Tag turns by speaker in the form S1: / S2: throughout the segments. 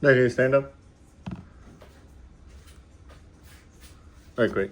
S1: Now can you stand up? All right, great.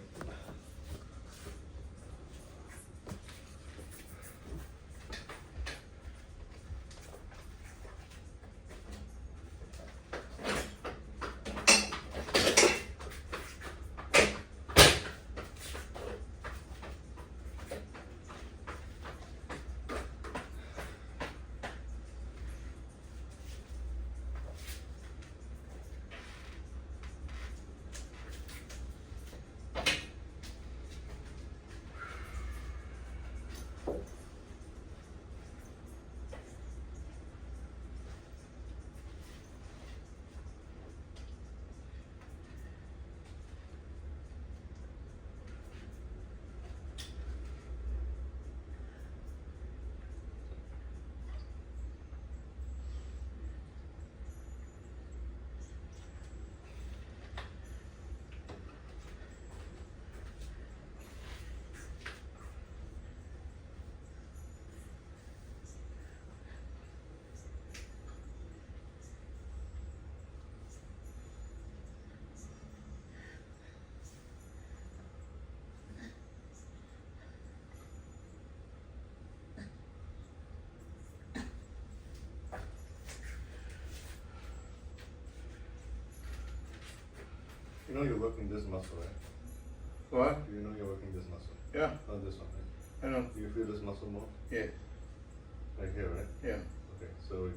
S1: You know you're working this muscle, right?
S2: What?
S1: You know you're working this muscle.
S2: Yeah,
S1: Not this one, right?
S2: I know.
S1: Do you feel this muscle more?
S2: Yeah,
S1: Right here, right?
S2: yeah.
S1: Okay, so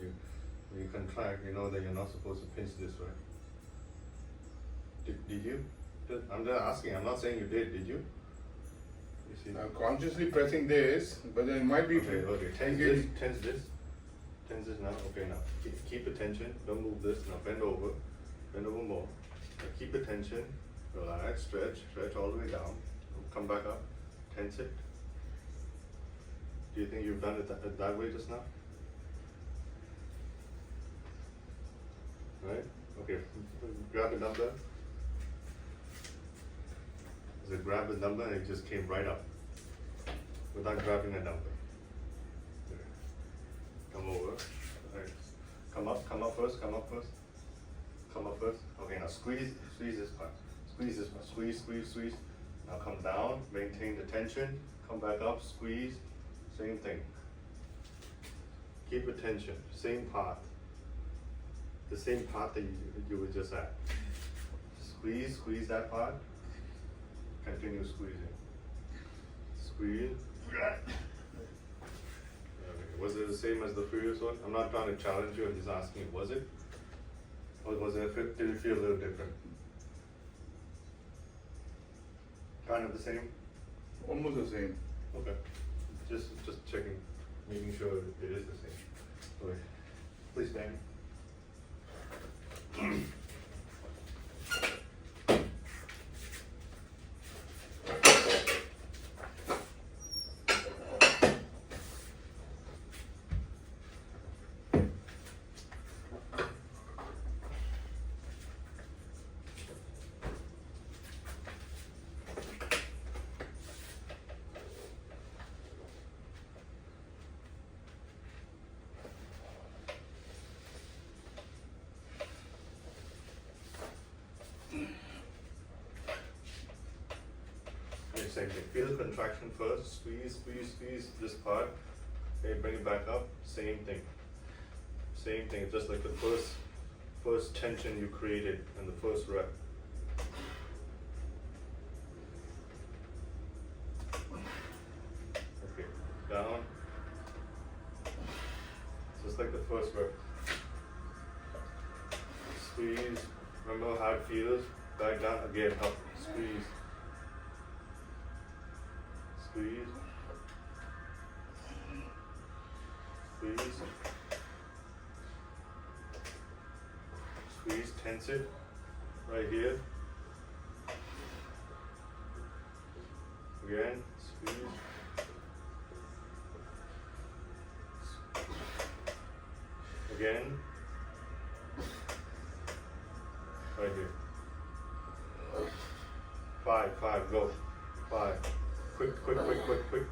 S1: when you contract, you know that you're not supposed to pinch this, right? Did you? I'm just asking, I'm not saying you did you? You see?
S2: I'm consciously pressing this, but then it might be.
S1: Okay, tense this, tense this. Tense this now, okay now. Keep the tension, don't move this, now bend over more. Now keep the tension, relax, stretch all the way down. Come back up, tense it. Do you think you've done it that way just now? Right? Okay, grab a number. So grab the number and it just came right up without grabbing a number. Okay. Come over. Right. Come up first. Okay, now squeeze this part. Squeeze. Now come down, maintain the tension, come back up, squeeze, same thing. Keep the tension, same part. The same part that you were just at. Squeeze that part. Continue squeezing. Squeeze. Okay. Was it the same as the previous one? I'm not trying to challenge you, I'm just asking, was it? Or did it feel a little different? Kind of the same?
S2: Almost the same.
S1: Okay. Just checking, making sure it is the same. Okay. Please stand. Same thing. Feel the contraction first. Squeeze this part. Okay, bring it back up. Same thing. Same thing. Just like the first tension you created in the first rep. Okay, down. Just like the first rep. Squeeze. Remember how it feels. Back down again. Up. Squeeze. Squeeze. Squeeze, tense it right here. Again, squeeze. Again. Right here. 5, go. 5. Quick.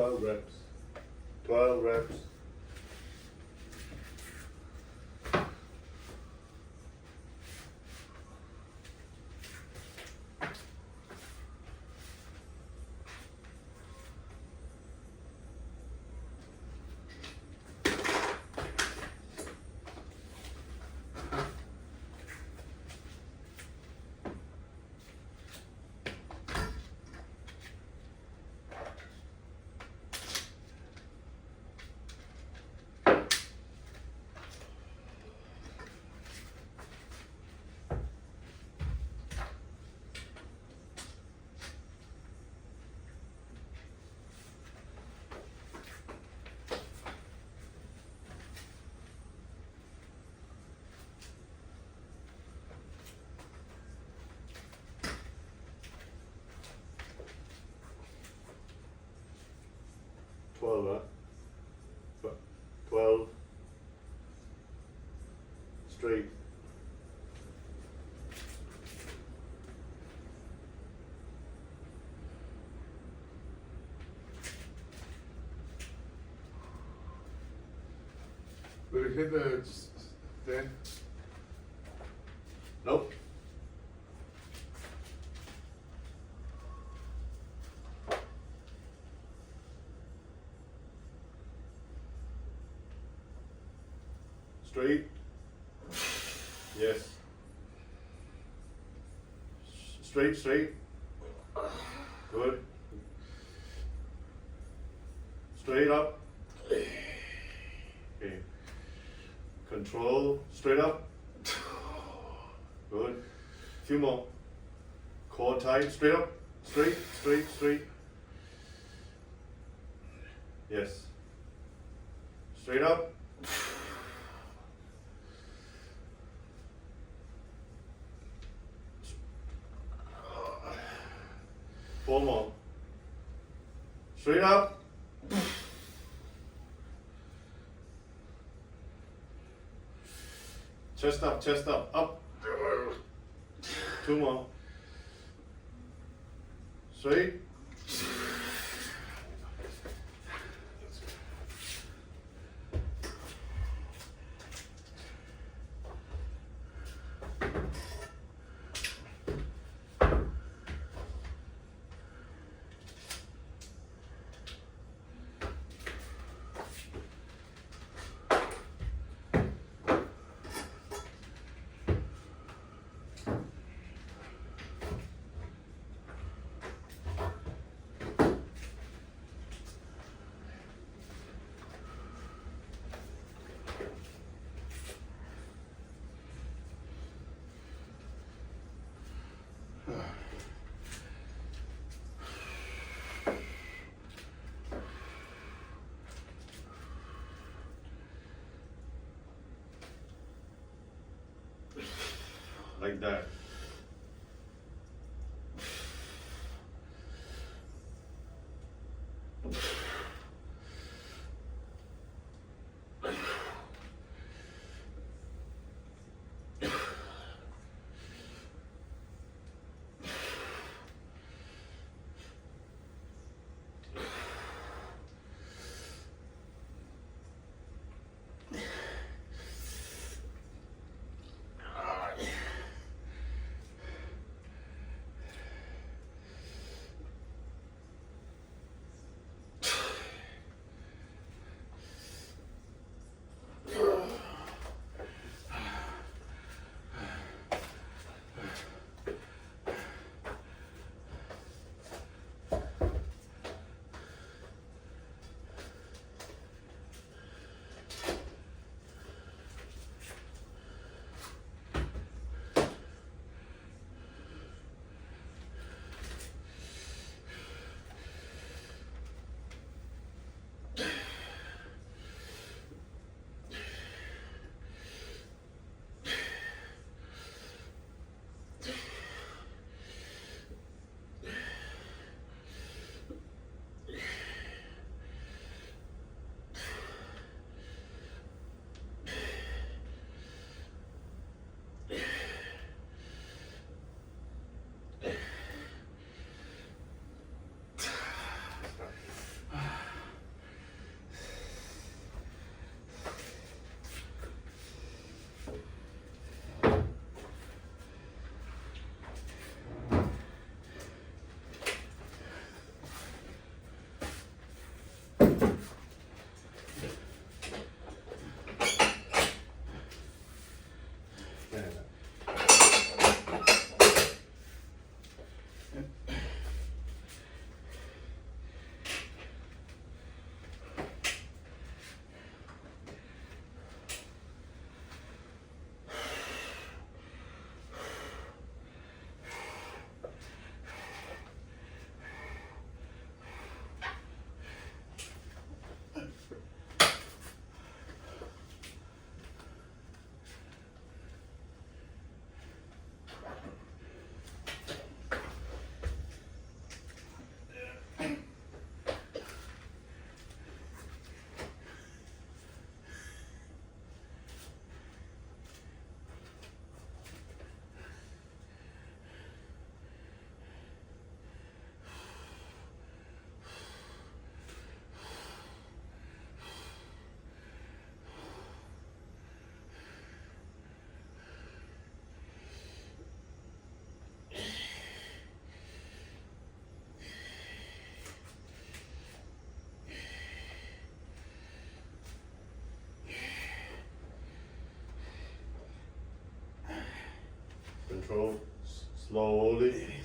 S1: 12 reps. 12 reps. Twelve, huh? 12 straight.
S2: Will it hit the stand?
S1: Nope. Straight. Yes. Straight, straight. Good. Straight up. Okay. Control. Straight up. Good. Few more. Core tight. Straight up. Straight, straight, straight. Yes. Straight up. Four more. Straight up. Chest up, chest up, up. Two more. Straight. Like that. Slowly.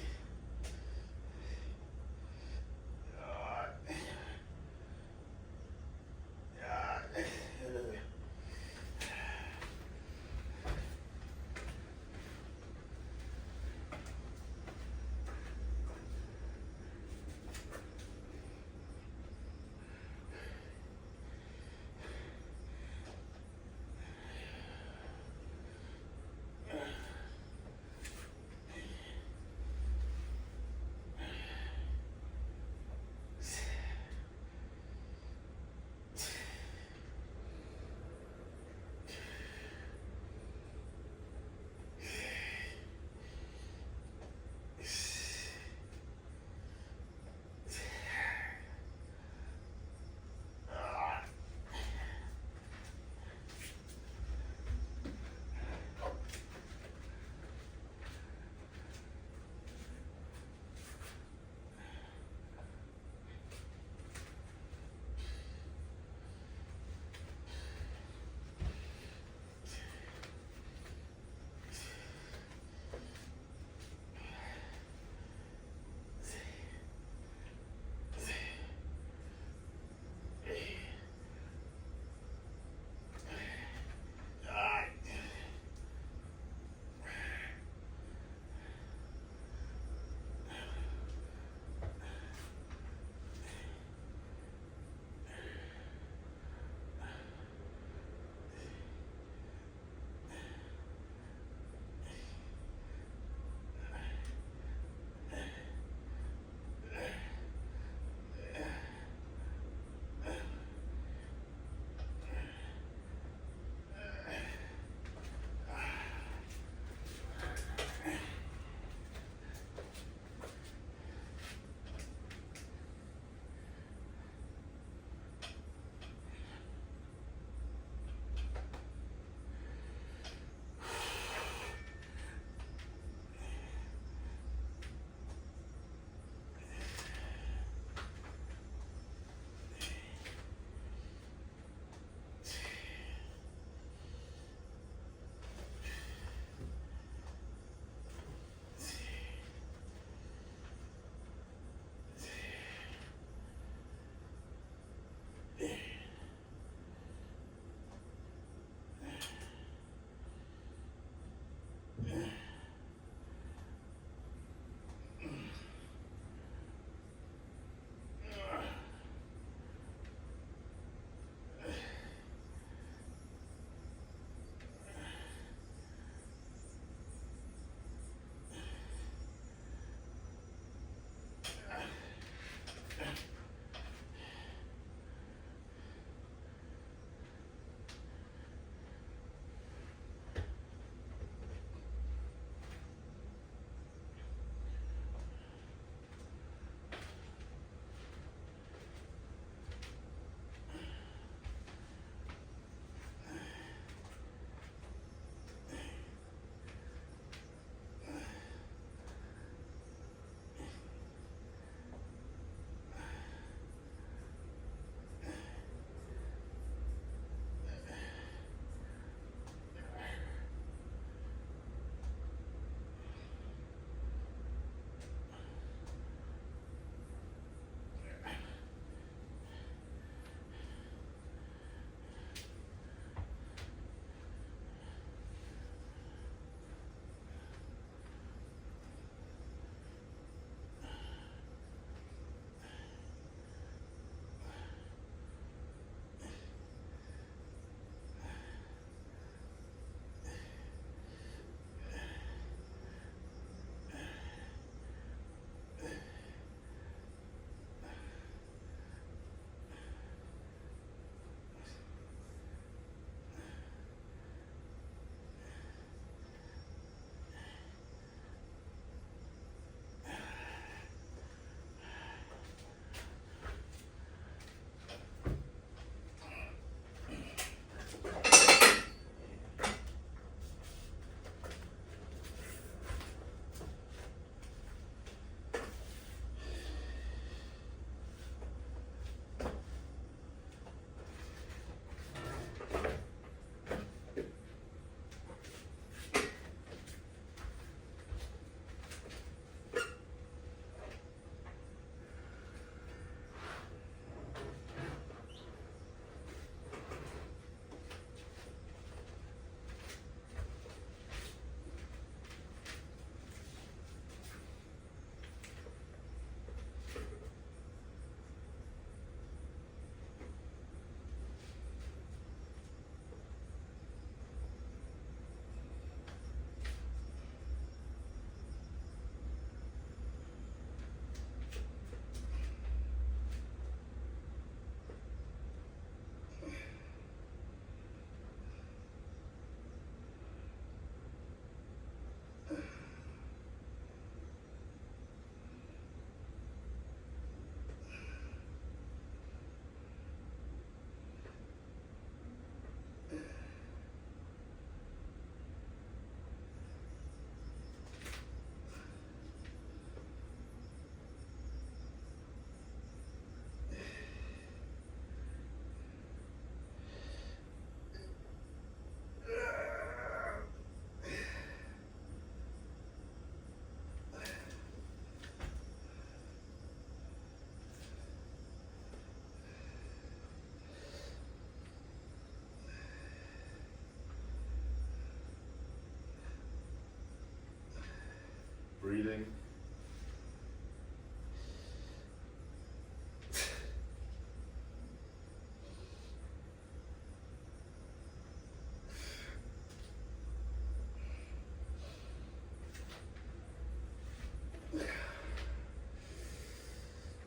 S1: breathing.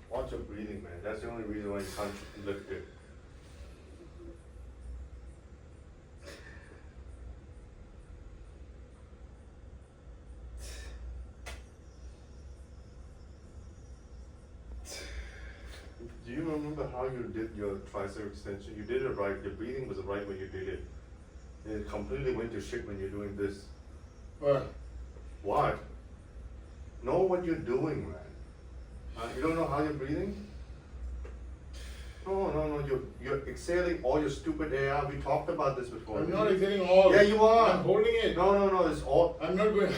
S1: Watch your breathing, man. That's the only reason why you can't lift it. Do you remember how you did your tricep extension? You did it right. Your breathing was right when you did it. And it completely went to shit when you're doing this.
S2: What?
S1: What? Know what you're doing, man. You don't know how you're breathing? No. You're exhaling all your stupid air. We talked about this before.
S2: I'm not exhaling all.
S1: Yeah, you are.
S2: I'm holding it.
S1: No. It's all.
S2: I'm not going.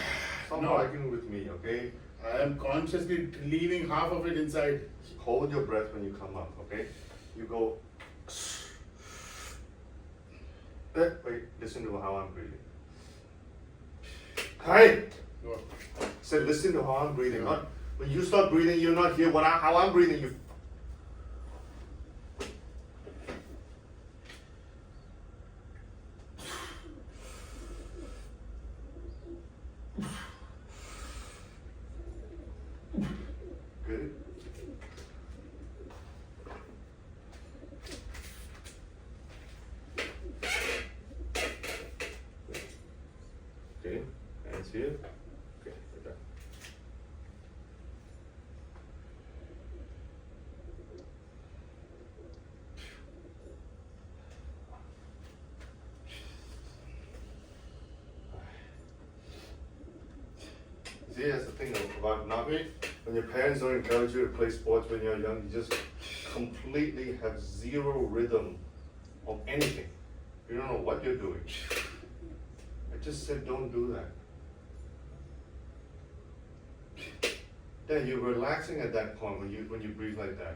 S1: Stop
S2: No.
S1: arguing with me, okay?
S2: I am consciously leaving half of it inside.
S1: Hold your breath when you come up, okay? You go. Wait, listen to how I'm breathing. Hey!
S2: What?
S1: Said listen to how I'm breathing. Not when you start breathing, you're not here. How I'm breathing, you. Good. Okay, hands here. Okay, like that. See, that's the thing about not when your parents don't encourage you to play sports when you're young, you just completely have zero rhythm of anything. You don't know what you're doing. I just said don't do that. Then you're relaxing at that point when you breathe like that.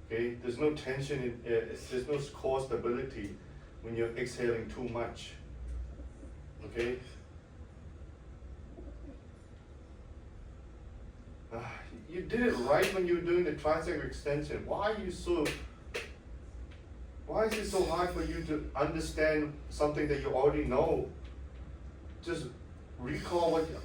S1: Okay? There's no tension there's no core stability when you're exhaling too much. Okay? You did it right when you were doing the tricep extension. Why is it so hard for you to understand something that you already know? Just recall what you.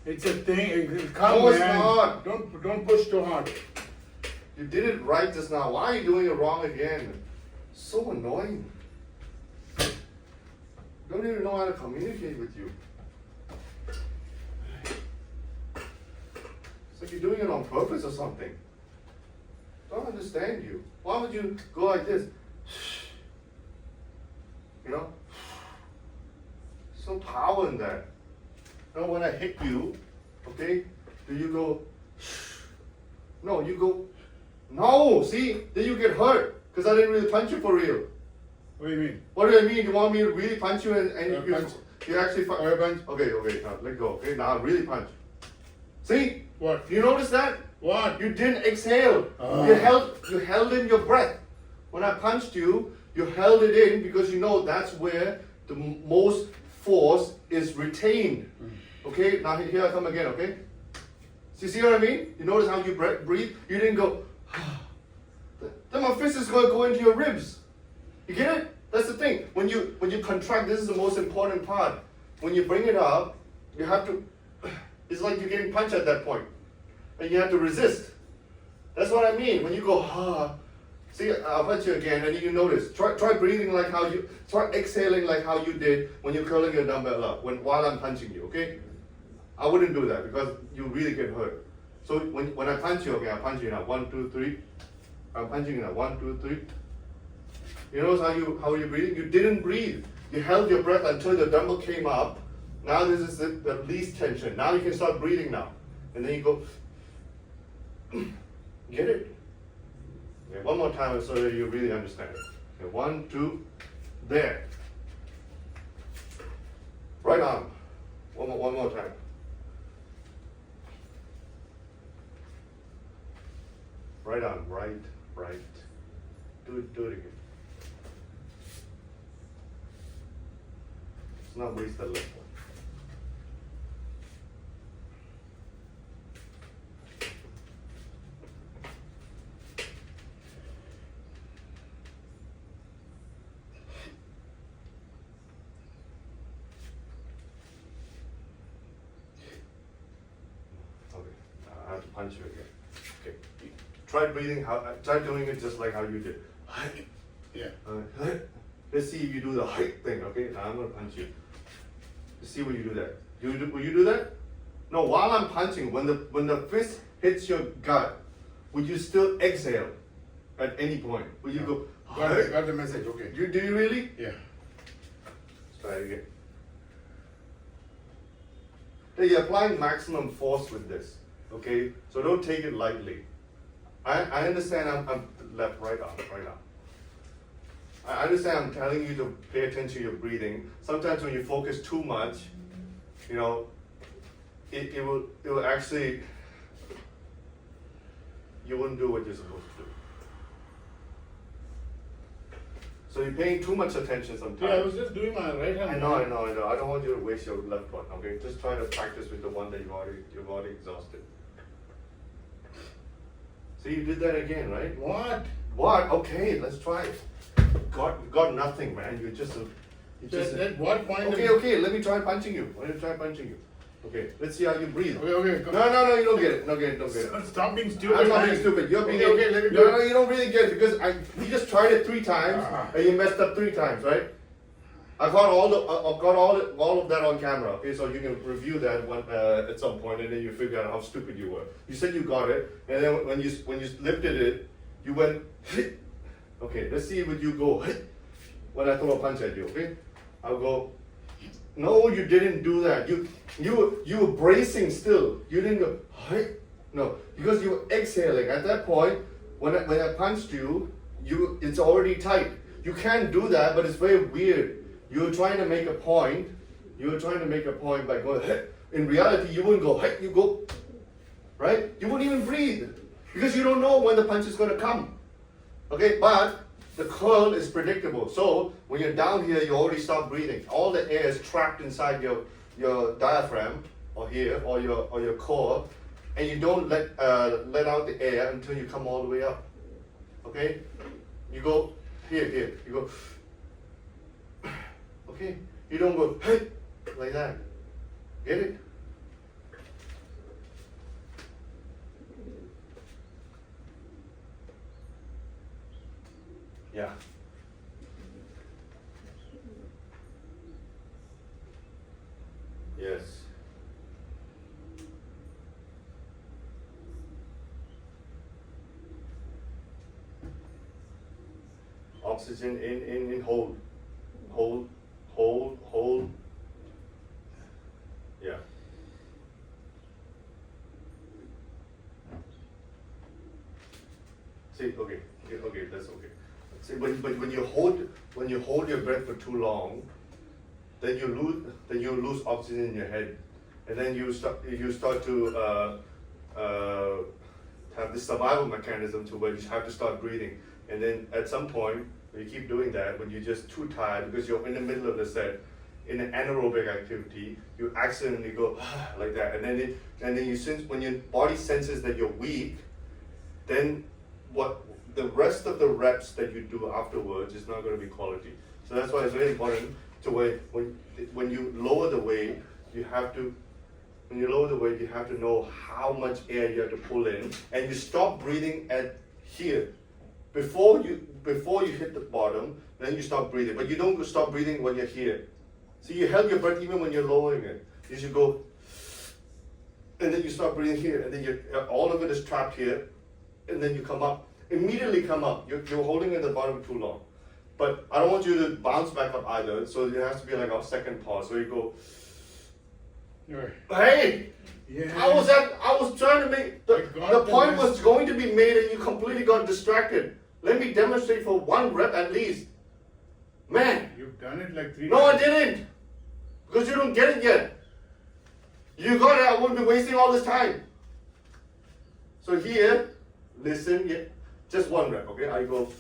S2: It's a thing. Come,
S1: No, it's
S2: man.
S1: not.
S2: Don't push too hard.
S1: You did it right just now. Why are you doing it wrong again? So annoying. Don't even know how to communicate with you. It's like you're doing it on purpose or something. Don't understand you. Why would you go like this? You know? Some power in that. You know, when I hit you, okay, do you go, no, you go, no, see, then you get hurt, because I didn't really punch you for real.
S2: What do you mean?
S1: What do I mean? You want me to really punch you and
S2: punch.
S1: you actually
S2: Punch.
S1: Okay, now let go. Okay, now really punch. See?
S2: What?
S1: You notice that?
S2: What?
S1: You didn't exhale.
S2: Ah.
S1: You held in your breath. When I punched you, you held it in because you know that's where the most force is retained. Okay, now here I come again, okay? See what I mean? You notice how you breathe? You didn't go, then my fist is going to go into your ribs. You get it? That's the thing. When you contract, this is the most important part. When you bring it up, you have to, it's like you're getting punched at that point. And you have to resist. That's what I mean. When you go, see, I'll punch you again, and you notice. Try breathing like how you, try exhaling like how you did when you're curling your dumbbell up, while I'm punching you, okay? I wouldn't do that because you really get hurt. So when I punch you, okay, I'll punch you now. 1, 2, 3. I'm punching you now. 1, 2, 3. You notice how you breathing? You didn't breathe. You held your breath until the dumbbell came up. Now this is the least tension. Now you can start breathing now. And then you go, get it? Okay, one more time so that you really understand it. Okay, 1, 2, there. Right arm. One more time. Right arm, right. Do it again. Let's not waste the left one. Okay, I have to punch you again. Okay, try breathing. Try doing it just like how you did.
S2: Yeah.
S1: Let's see if you do the height thing. Okay, now I'm gonna punch you. Let's see when you do that. Will you do that? No. While I'm punching, when the fist hits your gut, would you still exhale at any point? Will you go?
S2: Got the message, okay.
S1: Do you really?
S2: Yeah.
S1: Let's try it again. Now you're applying maximum force with this, okay? So don't take it lightly. I understand I'm left, right arm. I understand I'm telling you to pay attention to your breathing. Sometimes when you focus too much, you know, it will actually, you wouldn't do what you're supposed to do. So you're paying too much attention sometimes.
S2: Yeah, I was just doing my right hand.
S1: I know. I don't want you to waste your left one. Okay, just try to practice with the one that you've already exhausted. So you did that again, right?
S2: What?
S1: What? Okay, let's try it. Got nothing, man. You're just
S2: At what point?
S1: Okay. Let me try punching you. Okay, let's see how you breathe.
S2: Okay, come
S1: No, you don't get it. Don't get it.
S2: Stop being stupid.
S1: I'm not being
S2: man.
S1: stupid. You're being
S2: Okay, let me do
S1: No,
S2: it.
S1: you don't really get it because you just tried it 3 times and you messed up 3 times, right? I got all of that on camera. Okay, so you can review that at some point, and then you figure out how stupid you were. You said you got it, and then when you lifted it, you went. Hit. Okay, let's see what you go hit when I throw a punch at you. Okay, I'll go. No, you didn't do that. You were bracing still. You didn't go. Hit. No, because you were exhaling. At that point, when I punched you, it's already tight. You can't do that, but it's very weird. You're trying to make a point. By going hit. In reality, you wouldn't go hit. You go, right? You wouldn't even breathe because you don't know when the punch is going to come. Okay, but the curl is predictable. So when you're down here, you already stop breathing. All the air is trapped inside your diaphragm or here or your core, and you don't let out the air until you come all the way up. Okay, you go here. You go. Okay, you don't go hey like that. Get it? Yeah. Yes. Oxygen in, hold. Yeah. See, okay, that's okay. See, when you hold your breath for too long, then you lose oxygen in your head, and then you start to have this survival mechanism to where you have to start breathing, and then at some point when you keep doing that, when you're just too tired because you're in the middle of the set, in an anaerobic activity, you accidentally go like that, and then you sense when your body senses that you're weak, then what the rest of the reps that you do afterwards is not going to be quality. So that's why it's very important to when you lower the weight, you have to know how much air you have to pull in, and you stop breathing at here. Before you hit the bottom, then you stop breathing. But you don't stop breathing when you're here. So you held your breath even when you're lowering it. You should go, and then you stop breathing here, and then all of it is trapped here, and then you come up. Immediately come up. You're holding it at the bottom too long. But I don't want you to bounce back up either, so it has to be like a second pause. So you go, hey!
S2: Yeah.
S1: How was that? I was trying to make, the point
S2: this.
S1: was going to be made and you completely got distracted. Let me demonstrate for 1 rep at least. Man!
S2: You've done it like 3
S1: No, I
S2: times.
S1: didn't. Because you don't get it yet. You got it, I wouldn't be wasting all this time. So here, listen, yeah, just 1 rep, okay? I go,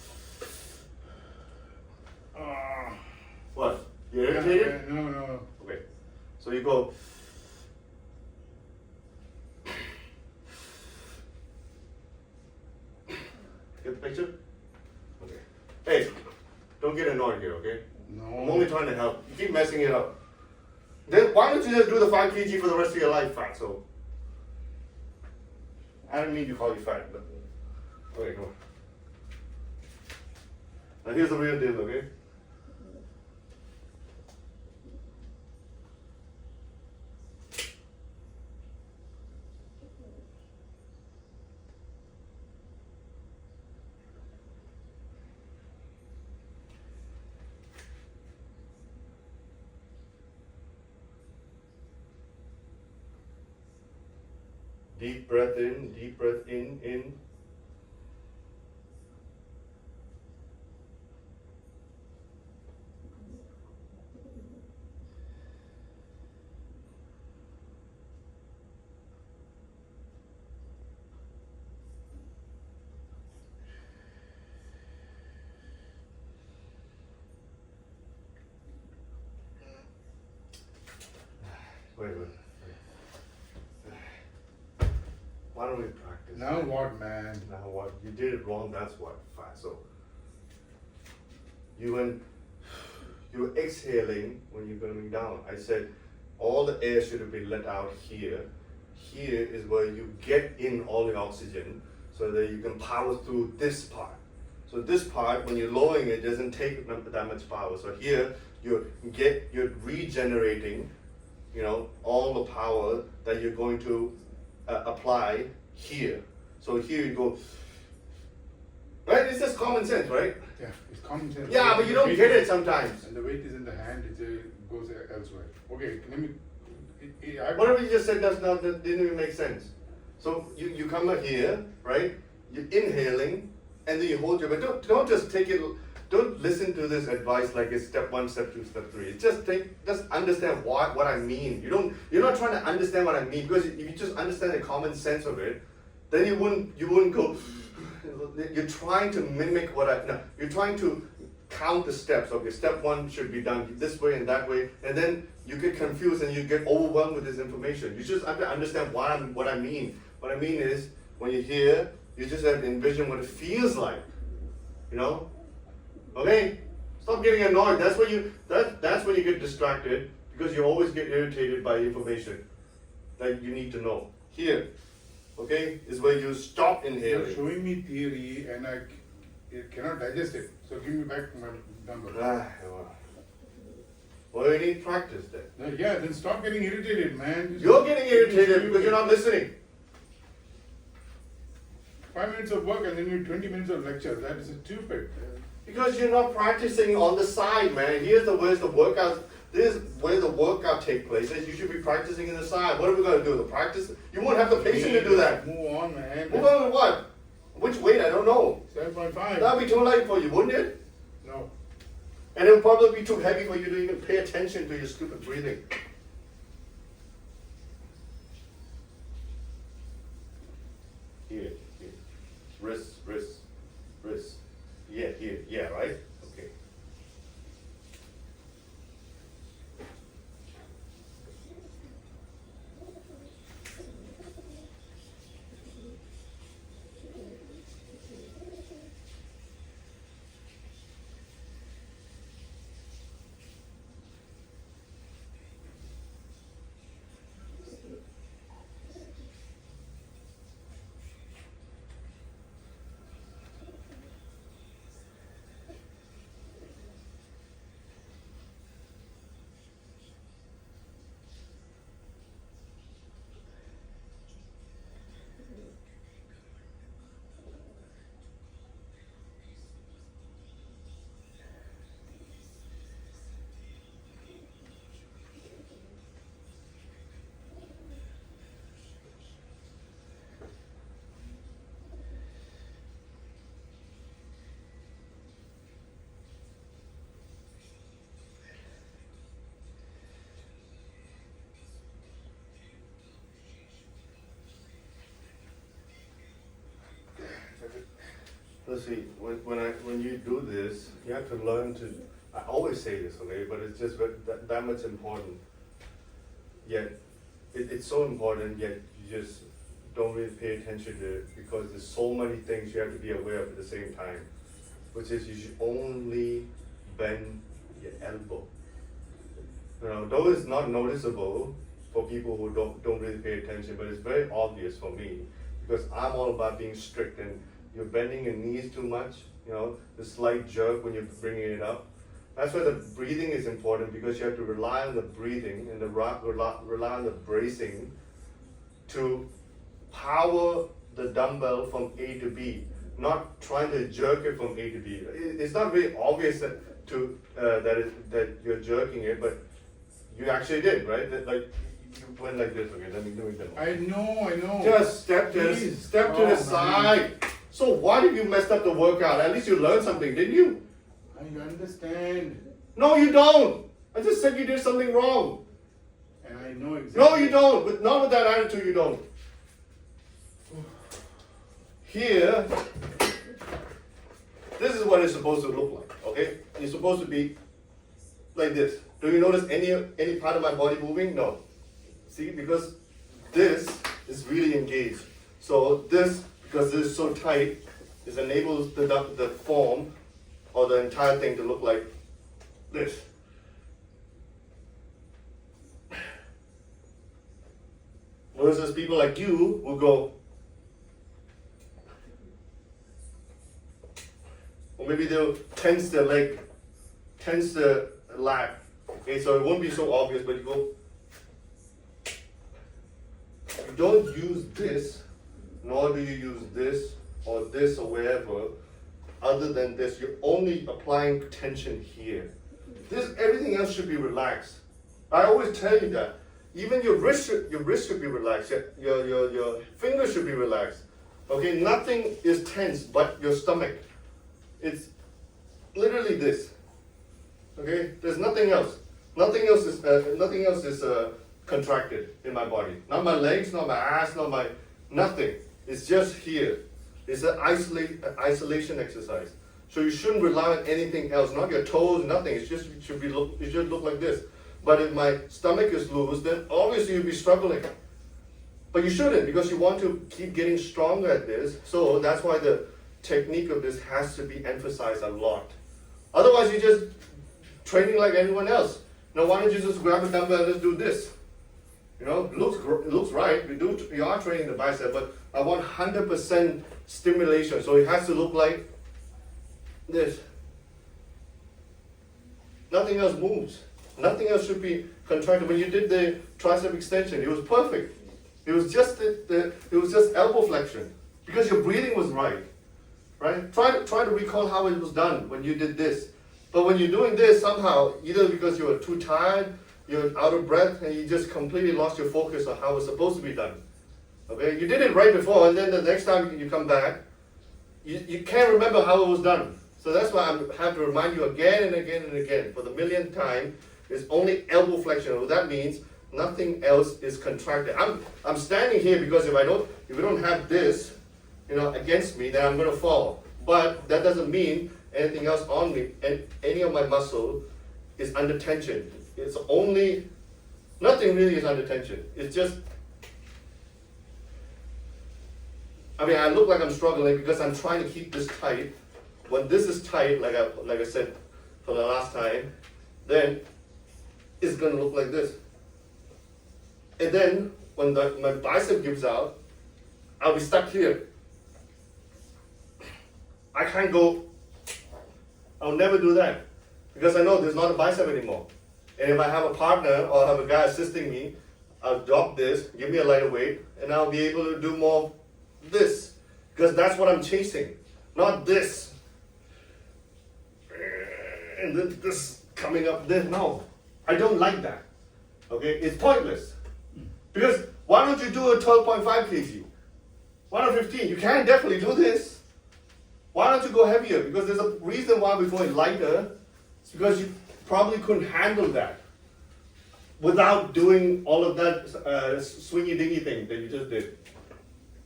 S1: what? You're irritated?
S2: No.
S1: Okay. So you go. Get the picture? Okay. Hey, don't get annoyed here, okay?
S2: No.
S1: I'm only trying to help. You keep messing it up. Then why don't you just do the 5 kg for the rest of your life, fatso? I don't mean to call you fat, but okay, come on. Now here's the real deal, okay? Deep breath in. Wait. Why don't we practice?
S2: Now what, man?
S1: Now what? You did it wrong, that's what, fatso. You're exhaling when you're coming down. I said all the air should have been let out here. Here is where you get in all the oxygen so that you can power through this part. So this part, when you're lowering it, doesn't take that much power. So here you're regenerating, all the power that you're going to apply here. So here you go. Right? It's just common sense, right?
S2: Yeah, it's common sense.
S1: Yeah, but you don't get it sometimes.
S2: And the weight is in the hand, it goes elsewhere. Okay, let me.
S1: Whatever you just said that didn't even make sense. So you come up here, right? You're inhaling, and then you hold your breath. Don't just take it. Don't listen to this advice like it's step 1, step 2, step 3. Just understand what I mean. You're not trying to understand what I mean, because if you just understand the common sense of it, then you wouldn't go. You're trying to mimic you're trying to count the steps. Okay, step 1 should be done this way and that way, and then you get confused and you get overwhelmed with this information. You just have to understand what I mean. What I mean is, when you're here, you just have to envision what it feels like. Okay? Stop getting annoyed. That's when you get distracted, because you always get irritated by information that you need to know. Here, okay, is where you stop
S2: You're
S1: inhaling.
S2: showing me theory and I cannot digest it. So give me back my number.
S1: Well, you need practice then.
S2: Yeah, then stop getting irritated, man.
S1: You're getting irritated because you're not listening.
S2: 5 minutes of work and then you 20 minutes of lecture. That is stupid.
S1: Because you're not practicing on the side, man. Where's the workout. This is where the workout takes place. You should be practicing in the side. What are we going to do? The practice? You won't have the patience to do that.
S2: Move on, man.
S1: Move on to what? Which weight? I don't know.
S2: 7.5.
S1: That'd be too light for you, wouldn't it?
S2: No.
S1: And it would probably be too heavy for you to even pay attention to your stupid breathing. Here. Wrist. Yeah, here. Yeah, right? Okay. Let's see, when you do this, you have to learn to I always say this, okay, but it's just that much important. Yet, it's so important, yet you just don't really pay attention to it because there's so many things you have to be aware of at the same time. Which is you should only bend your elbow. You know, though it's not noticeable for people who don't really pay attention, but it's very obvious for me because I'm all about being strict and you're bending your knees too much, you know, the slight jerk when you're bringing it up. That's why the breathing is important because you have to rely on the breathing and rely on the bracing to power the dumbbell from A to B, not trying to jerk it from A to B. It's not really obvious that you're jerking it, but you actually did, right? Like you went like this. Okay, let me demo.
S2: I know.
S1: Just step to
S2: Please.
S1: the
S2: Oh,
S1: side. So why did you mess up the workout? At least you learned something, didn't you?
S2: I understand.
S1: No, you don't. I just said you did something wrong.
S2: And I know exactly.
S1: No, you don't. But not with that attitude, you don't. Here, this is what it's supposed to look like, okay? It's supposed to be like this. Do you notice any part of my body moving? No. See, because this is really engaged. So this, because this is so tight, this enables the form or the entire thing to look like this. Versus people like you will go, or maybe they'll tense their leg, tense the lat. Okay, so it won't be so obvious, but you go. You don't use this, nor do you use this or wherever, other than this. You're only applying tension here. Everything else should be relaxed. I always tell you that. Even your wrist should be relaxed. Your fingers should be relaxed. Okay, nothing is tense but your stomach. It's literally this. Okay, there's nothing else. Nothing else is contracted in my body. Not my legs, not my ass, nothing. It's just here. It's an isolation exercise. So you shouldn't rely on anything else. Not your toes, nothing. It should look like this. But if my stomach is loose, then obviously you'll be struggling. But you shouldn't, because you want to keep getting stronger at this. So that's why the technique of this has to be emphasized a lot. Otherwise, you're just training like anyone else. Now, why don't you just grab a dumbbell and just do this? You know, it looks right. We are training the bicep, but I want 100% stimulation. So it has to look like this. Nothing else moves. Nothing else should be contracted. When you did the tricep extension, it was perfect. It was just it was just elbow flexion because your breathing was right. Try to recall how it was done when you did this. But when you're doing this, somehow, either because you were too tired, you're out of breath, and you just completely lost your focus on how it's supposed to be done. Okay, you did it right before, and then the next time you come back, you can't remember how it was done. So that's why I have to remind you again and again and again for the millionth time. It's only elbow flexion. What that means, nothing else is contracted. I'm standing here because if we don't have this, against me, then I'm going to fall. But that doesn't mean anything else on me, and any of my muscle is under tension. It's only, nothing really is under tension. It's just, I look like I'm struggling because I'm trying to keep this tight. When this is tight, like I said for the last time, then it's going to look like this. And then when my bicep gives out, I'll be stuck here. I can't go, I'll never do that because I know there's not a bicep anymore. And if I have a partner or have a guy assisting me, I'll drop this, give me a lighter weight, and I'll be able to do more of this because that's what I'm chasing, not this. And then this coming up there, no. I don't like that. Okay, it's pointless. Because why don't you do a 12.5 kg? Why not 15? You can definitely do this. Why don't you go heavier? Because there's a reason why we're going lighter. It's because you probably couldn't handle that without doing all of that swingy dingy thing that you just did.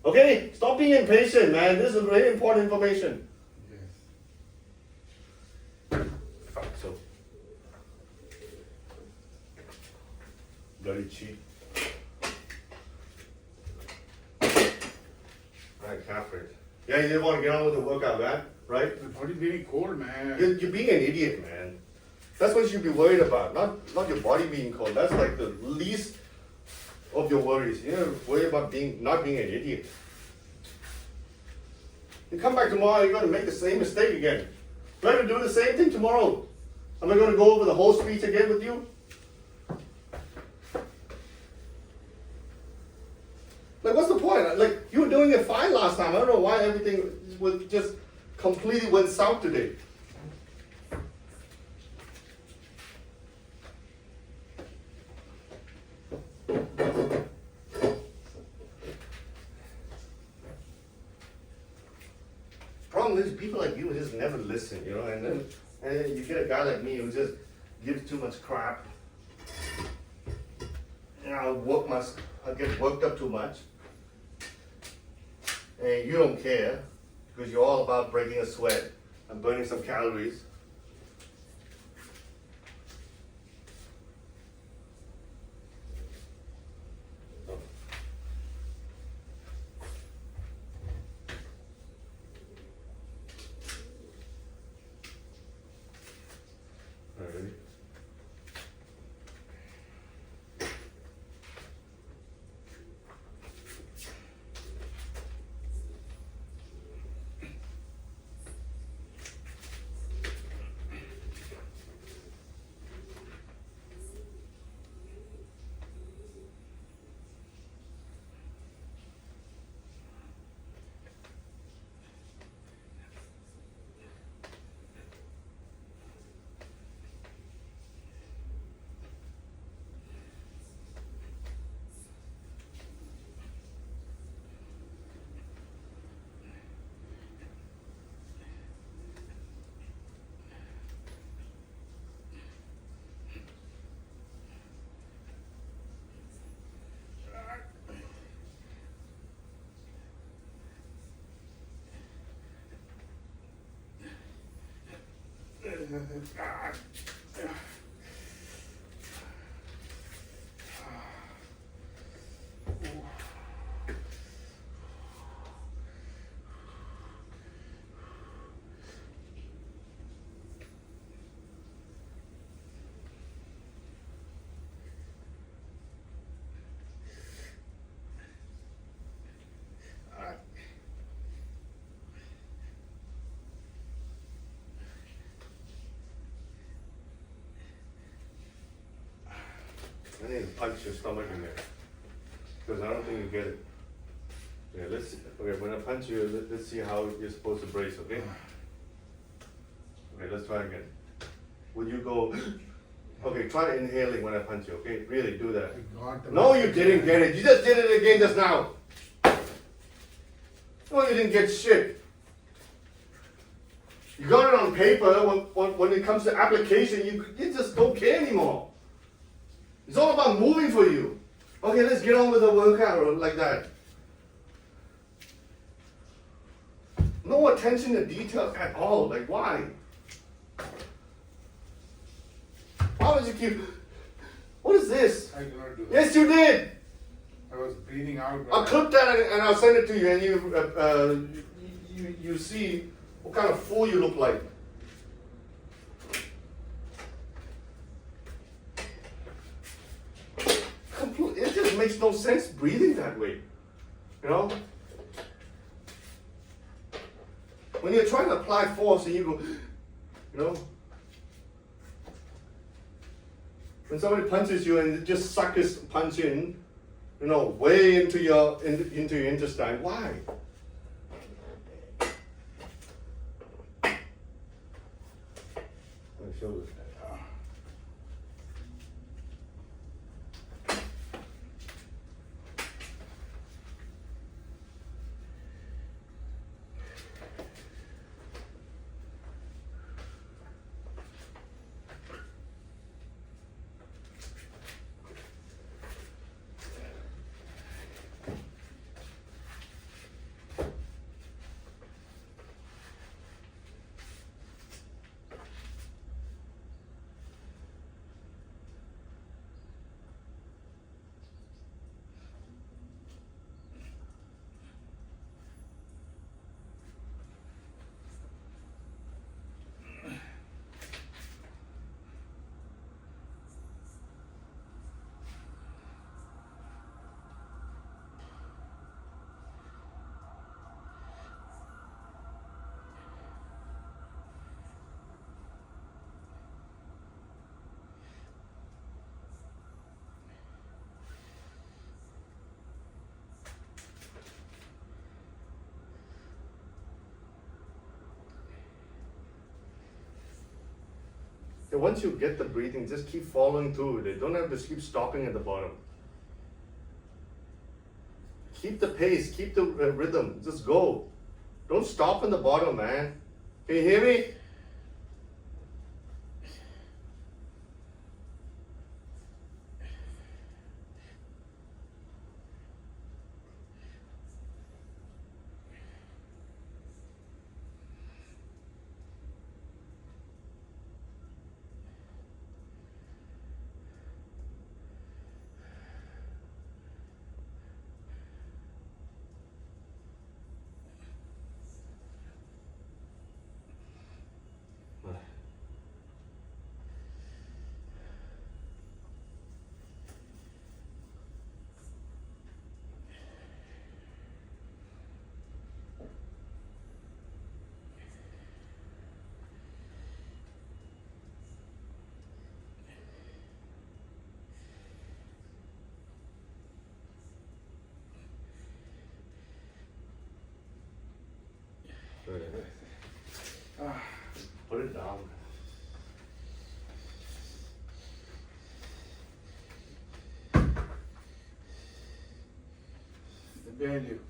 S1: Okay, stop being impatient, man. This is very important information.
S2: Yes.
S1: Fine, so Bloody cheap. Alright, calf raise. Yeah, you didn't want to get on with the workout, man, right?
S2: The body's getting cold, man.
S1: You're being an idiot, man. That's what you should be worried about, not your body being cold. That's like the least of your worries. You know, worry about not being an idiot. You come back tomorrow, you're gonna make the same mistake again. We're gonna do the same thing tomorrow. Am I gonna go over the whole speech again with you? Like, what's the point? Like, you were doing it fine last time. I don't know why everything was just completely went south today. Problem is, people like you just never listen, you know, and then you get a guy like me who just gives too much crap. And I get worked up too much. And you don't care, because you're all about breaking a sweat and burning some calories. Alright. I need to punch your stomach in there, because I don't think you get it. Yeah, let's see. Okay, when I punch you, let's see how you're supposed to brace, okay? Okay, let's try again. Would you go, okay, try inhaling when I punch you, okay? Really, do that. No, you didn't get it. You just did it again just now. No, you didn't get shit. You got it on paper. When it comes to application, you just don't care anymore. It's all about moving for you. Okay, let's get on with the workout like that. No attention to details at all. Like, why? Why would you keep... What is this?
S2: I did not do that.
S1: Yes, you did.
S2: I was breathing out.
S1: I'll clip that and I'll send it to you, and you see what kind of fool you look like. It just makes no sense breathing that way, you know? When you're trying to apply force and you go, you know? When somebody punches you and just suckers punch in, you know, way into your intestine, why? Let me show you. And once you get the breathing, just keep following through with it. Don't have to keep stopping at the bottom. Keep the pace, keep the rhythm. Just go. Don't stop in the bottom, man. Can you hear me? Put it down.
S2: Behind you.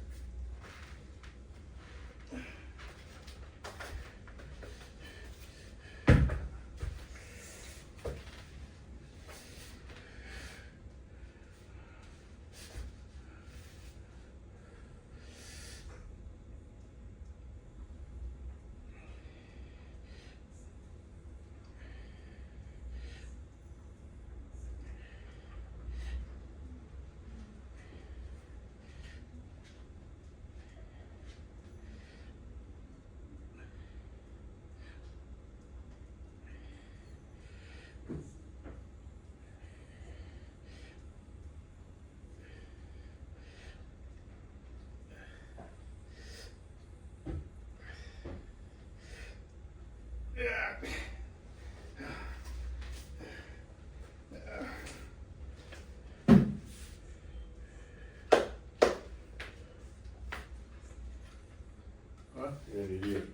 S2: Huh?
S1: You're an idiot.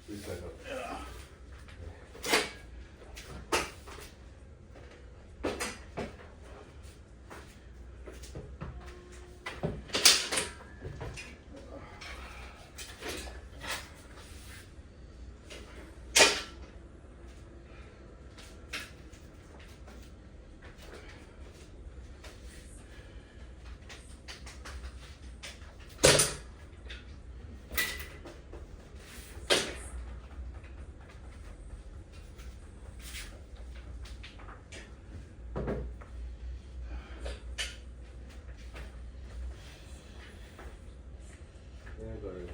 S1: Please stand up. Yeah, I got it.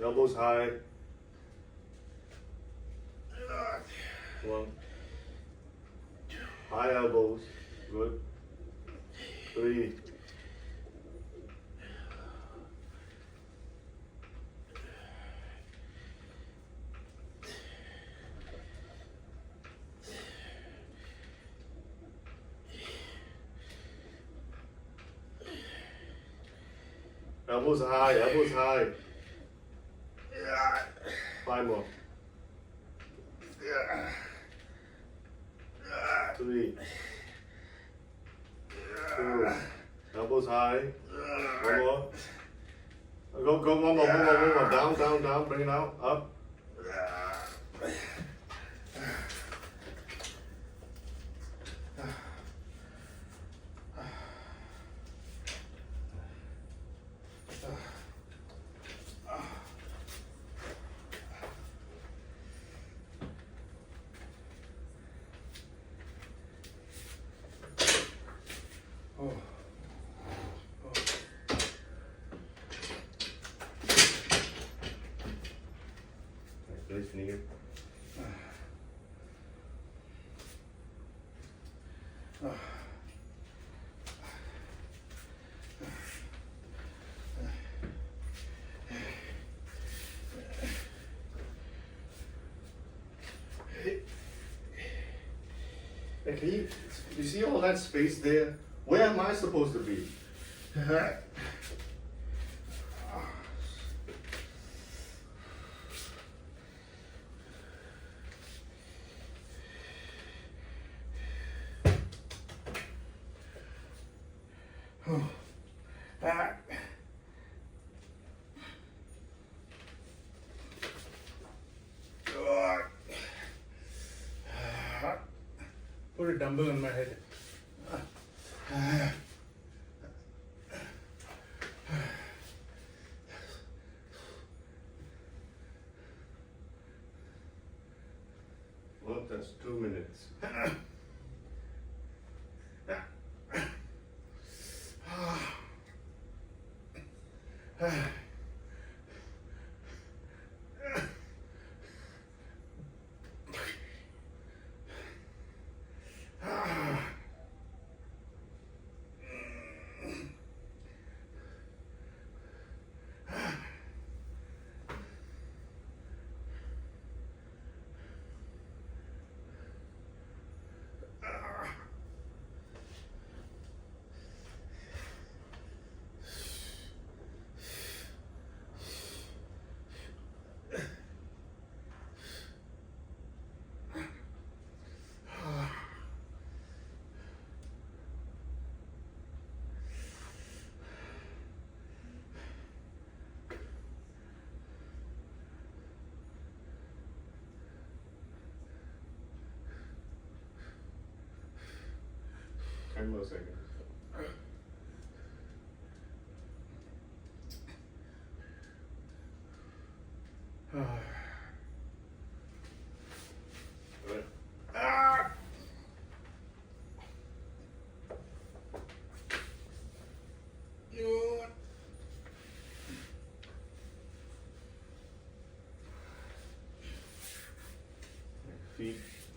S1: Elbows high. One. High elbows. Good. 3. Elbows high, elbows high. 5 more. 3. 2. Elbows high. 1 more. Go one more. Down, down, down. Bring it out. Up. listening. Hey, can you see all that space there? Where am I supposed to be?
S2: Put a dumbbell on my head.
S1: Well, that's 2 minutes. Ten more seconds. Right.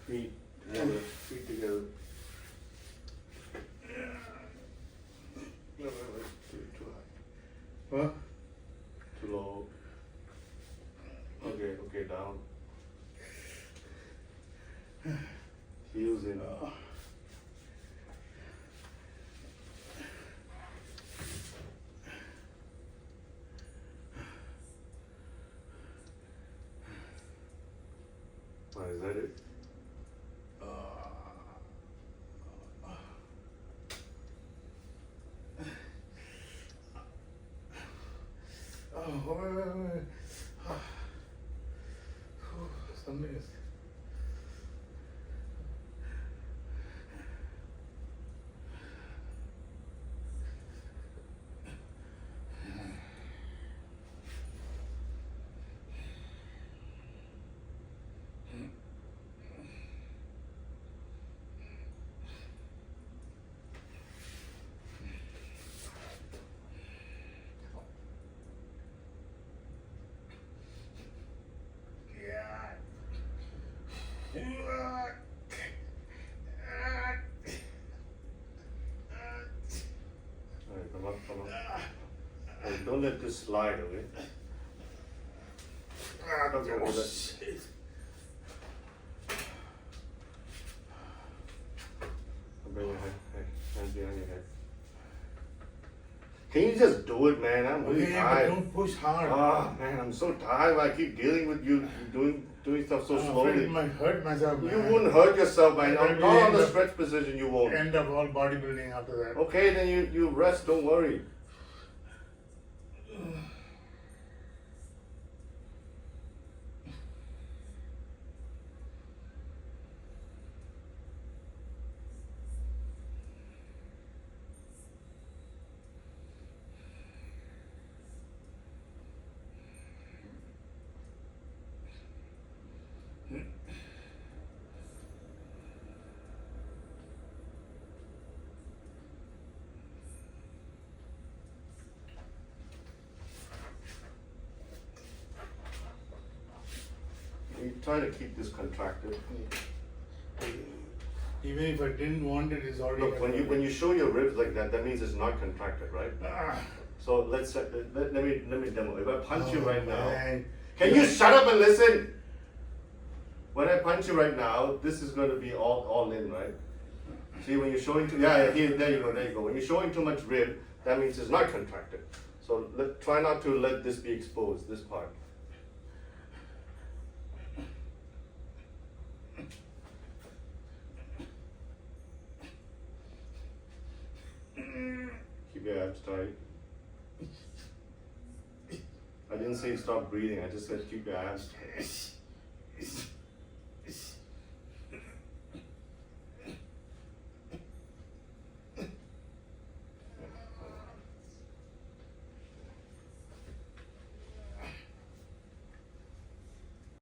S1: Feet together, feet together. No, too high.
S2: Huh?
S1: Too low. Okay, down. Heels in. Is that it?
S2: Wait. Something is.
S1: Alright, come on. Hey, don't let this slide, okay? Okay, hold that. Bring your hands behind your head. Can you just do it, man? I'm really
S2: Okay, but
S1: tired.
S2: don't push hard.
S1: Ah, man, I'm so tired. I keep dealing with you doing stuff so
S2: I'm
S1: slowly.
S2: afraid I might hurt myself.
S1: You
S2: man.
S1: wouldn't hurt yourself, man.
S2: I'll
S1: Not
S2: be
S1: on
S2: end
S1: the
S2: up-
S1: stretch position, you won't.
S2: End up all bodybuilding after that.
S1: Okay, then you rest. Don't worry. try to keep this contracted.
S2: Even if I didn't want it, it's already.
S1: Look, when you show your ribs like that, that means it's not contracted, right? So let's let me demo. If I punch you right now, can you shut up and listen? When I punch you right now, this is going to be all in, right? See, when you're showing too, there you go. When you're showing too much rib, that means it's not contracted. So try not to let this be exposed, this part. Keep your abs tight. I didn't say stop breathing, I just said keep your abs tight.